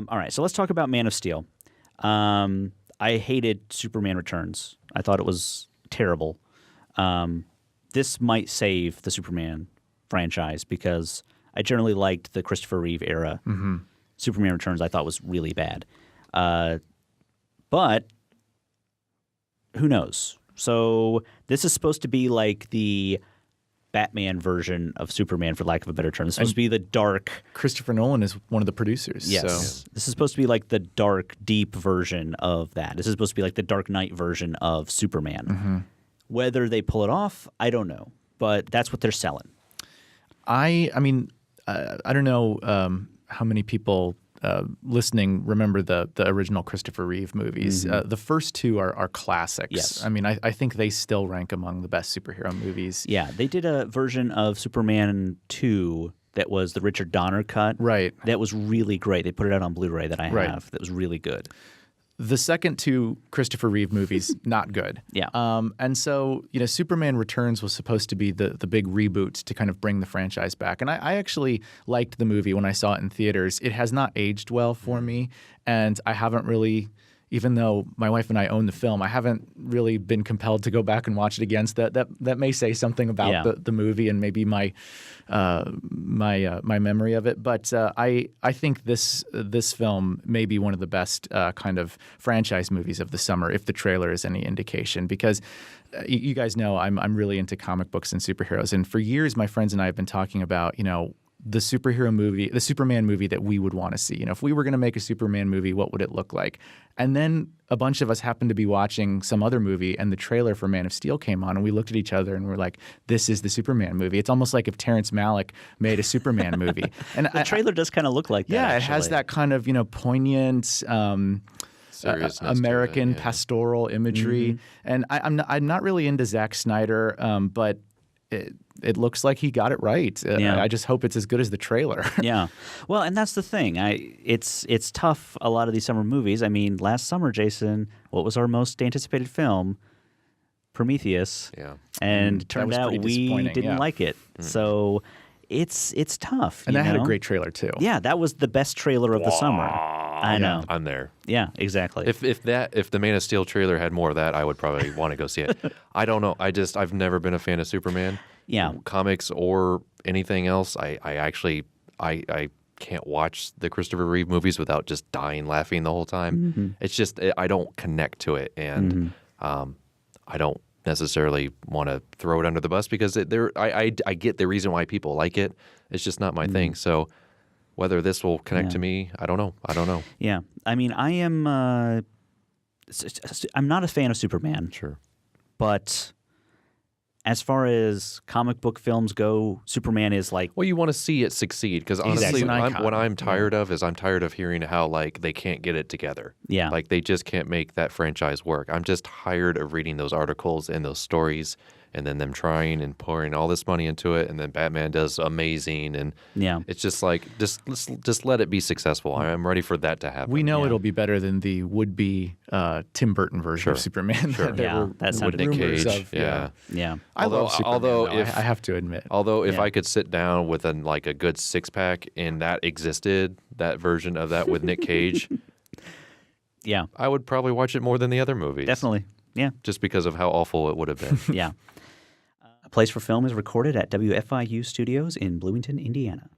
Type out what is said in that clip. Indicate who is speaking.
Speaker 1: All right, so let's talk about Man of Steel. I hated Superman Returns. I thought it was terrible. This might save the Superman franchise because I generally liked the Christopher Reeve era.
Speaker 2: Mm-hmm.
Speaker 1: Superman Returns I thought was really bad. But who knows? So this is supposed to be like the Batman version of Superman, for lack of a better term. This is supposed to be the dark.
Speaker 2: Christopher Nolan is one of the producers.
Speaker 1: Yes.
Speaker 2: So.
Speaker 1: This is supposed to be like the dark, deep version of that. This is supposed to be like the Dark Knight version of Superman.
Speaker 2: Mm-hmm.
Speaker 1: Whether they pull it off, I don't know. But that's what they're selling.
Speaker 2: I mean, I don't know how many people listening remember the original Christopher Reeve movies.
Speaker 1: Mm-hmm.
Speaker 2: The first two are classics.
Speaker 1: Yes.
Speaker 2: I mean, I think they still rank among the best superhero movies.
Speaker 1: Yeah, they did a version of Superman 2 that was the Richard Donner cut.
Speaker 2: Right.
Speaker 1: That was really great. They put it out on Blu-ray that I have.
Speaker 2: Right.
Speaker 1: That was really good.
Speaker 2: The second two Christopher Reeve movies, not good.
Speaker 1: Yeah.
Speaker 2: And so, Superman Returns was supposed to be the big reboot to kind of bring the franchise back. And I actually liked the movie when I saw it in theaters. It has not aged well for me, and I haven't really, even though my wife and I own the film, I haven't really been compelled to go back and watch it again. So that may say something about the movie and maybe my memory of it. But I think this film may be one of the best kind of franchise movies of the summer, if the trailer is any indication. Because you guys know I'm really into comic books and superheroes, and for years my friends and I have been talking about the superhero movie, the Superman movie that we would want to see. If we were going to make a Superman movie, what would it look like? And then a bunch of us happened to be watching some other movie, and the trailer for Man of Steel came on, and we looked at each other and we're like, this is the Superman movie. It's almost like if Terrence Malick made a Superman movie. And
Speaker 1: the trailer does kind of look like that.
Speaker 2: Yeah,
Speaker 1: actually.
Speaker 2: It has that kind of, pointent American pastoral imagery.
Speaker 1: Mm-hmm.
Speaker 2: And I'm not really into Zack Snyder, but it looks like he got it right. I just hope it's as good as the trailer.
Speaker 1: Yeah. Well, and that's the thing. It's tough, a lot of these summer movies. I mean, last summer, Jason, what was our most anticipated film? Prometheus.
Speaker 3: Yeah.
Speaker 1: And it turned out we didn't like it. So it's tough.
Speaker 2: And that had a great trailer, too.
Speaker 1: Yeah, that was the best trailer of the summer. I know.
Speaker 3: I'm there.
Speaker 1: Yeah, exactly.
Speaker 3: If the Man of Steel trailer had more of that, I would probably want to go see it. I don't know. I've never been a fan of Superman.
Speaker 1: Yeah.
Speaker 3: Comics or anything else. I actually can't watch the Christopher Reeve movies without just dying laughing the whole time.
Speaker 1: Mm-hmm.
Speaker 3: It's just I don't connect to it, and I don't necessarily want to throw it under the bus because I get the reason why people like it. It's just not my thing. So whether this will connect to me, I don't know.
Speaker 1: Yeah. I mean, I'm not a fan of Superman.
Speaker 3: Sure.
Speaker 1: But as far as comic book films go, Superman is like...
Speaker 3: Well, you want to see it succeed because honestly,
Speaker 2: Exactly.
Speaker 3: what I'm tired of is I'm tired of hearing how they can't get it together.
Speaker 1: Yeah.
Speaker 3: Like they just can't make that franchise work. I'm just tired of reading those articles and those stories and then them trying and pouring all this money into it, and then Batman does amazing, and it's just like just let it be successful. I'm ready for that to happen.
Speaker 2: We know it'll be better than the would-be Tim Burton version of Superman.
Speaker 3: Sure.
Speaker 1: That sounded
Speaker 3: Nick Cage.
Speaker 2: Of,
Speaker 1: Yeah.
Speaker 2: I love Superman.
Speaker 3: Although
Speaker 2: I have to admit,
Speaker 3: if I could sit down with a good six-pack and that existed, that version of that with Nick Cage, I would probably watch it more than the other movies.
Speaker 1: Definitely. Yeah.
Speaker 3: Just because of how awful it would have been.
Speaker 1: Yeah. A Place for Film is recorded at WFIU Studios in Bloomington, Indiana.